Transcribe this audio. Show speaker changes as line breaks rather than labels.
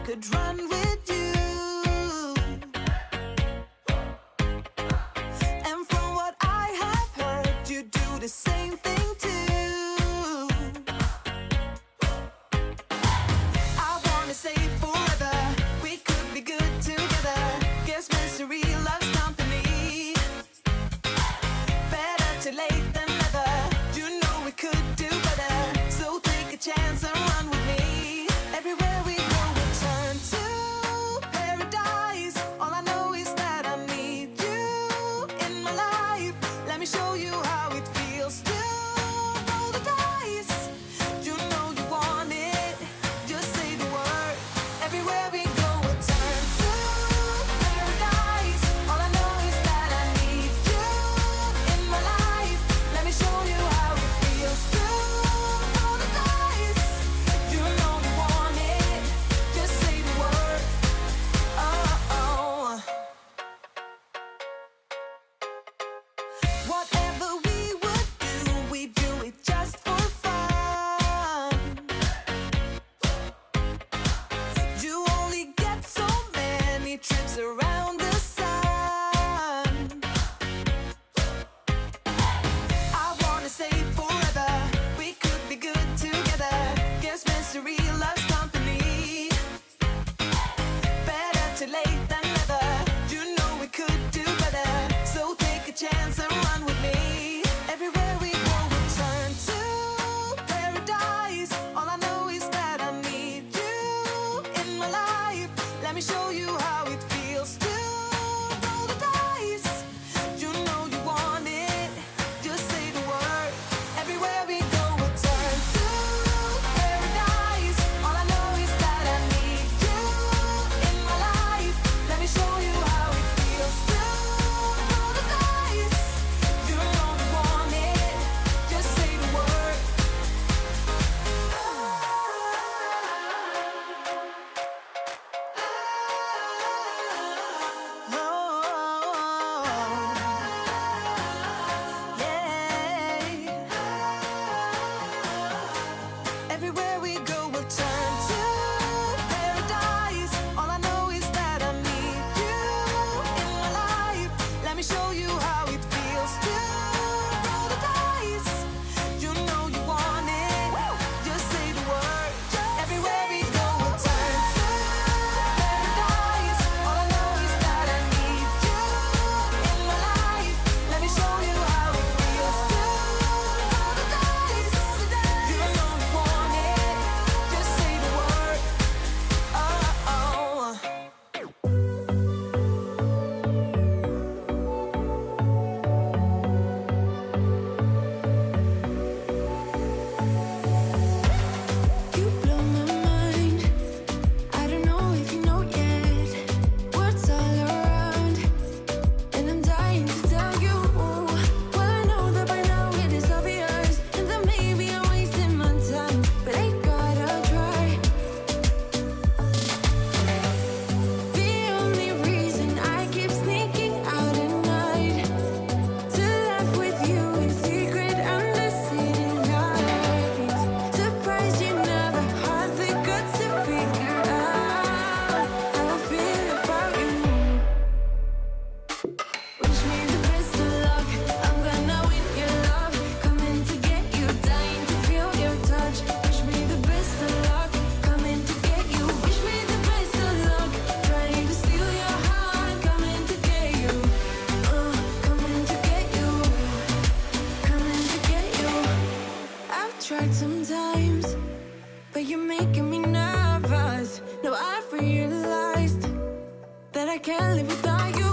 could run with you. And from what I have heard, you do the same thing too. I wanna say forever, we could be good together. Guess misery loves company. Better too late than never. You know we could do better. So take a chance and run with me. Everywhere we go, we turn to paradise. All I know is that I need you in my life. Let me show you how it feels to roll the dice. You know you want it, just say the word. Everywhere we go, we turn to paradise. All I know is that I need you in my life. Let me show you how it feels to roll the dice. You know you want it, just say the word. Oh. Whatever we would do, we do it just for fun. You only get so many trips around the sun. I wanna say forever, we could be good together. Guess misery loves company. Better too late than never. You know we could do better. So take a chance and run with me. Everywhere we go, we turn to paradise. All I know is that I need you in my life. Let me show you how it feels to roll the dice. You know you want it, just say the word. Everywhere we go, we turn to paradise. All I know is that I need you in my life. Let me show you how it feels to roll the dice. You know you want it, just say the word. Everywhere we go, we'll turn to paradise. All I know is that I need you in my life. Let me show you how it feels to roll the dice. You know you want it, just say the word. Everywhere we go, we'll turn to paradise. All I know is that I need you in my life. Let me show you how it feels to roll the dice. You know you want it, just say the word. Oh. You blow my mind. I don't know if you know yet. Words all around, and I'm dying to tell you. Well, I know that by now it is obvious, and that maybe I'm wasting my time, but I gotta try. The only reason I keep sneaking out at night to laugh with you in secret under city lights. Surprised you never had the guts to figure out how I feel about you. Wish me the best of luck. I'm gonna win your love. Coming to get you, dying to feel your touch. Wish me the best of luck. Coming to get you. Wish me the best of luck. Trying to steal your heart. Coming to get you. Coming to get you. Coming to get you. I've tried sometimes, but you're making me nervous. No, I've realized that I can't live without you.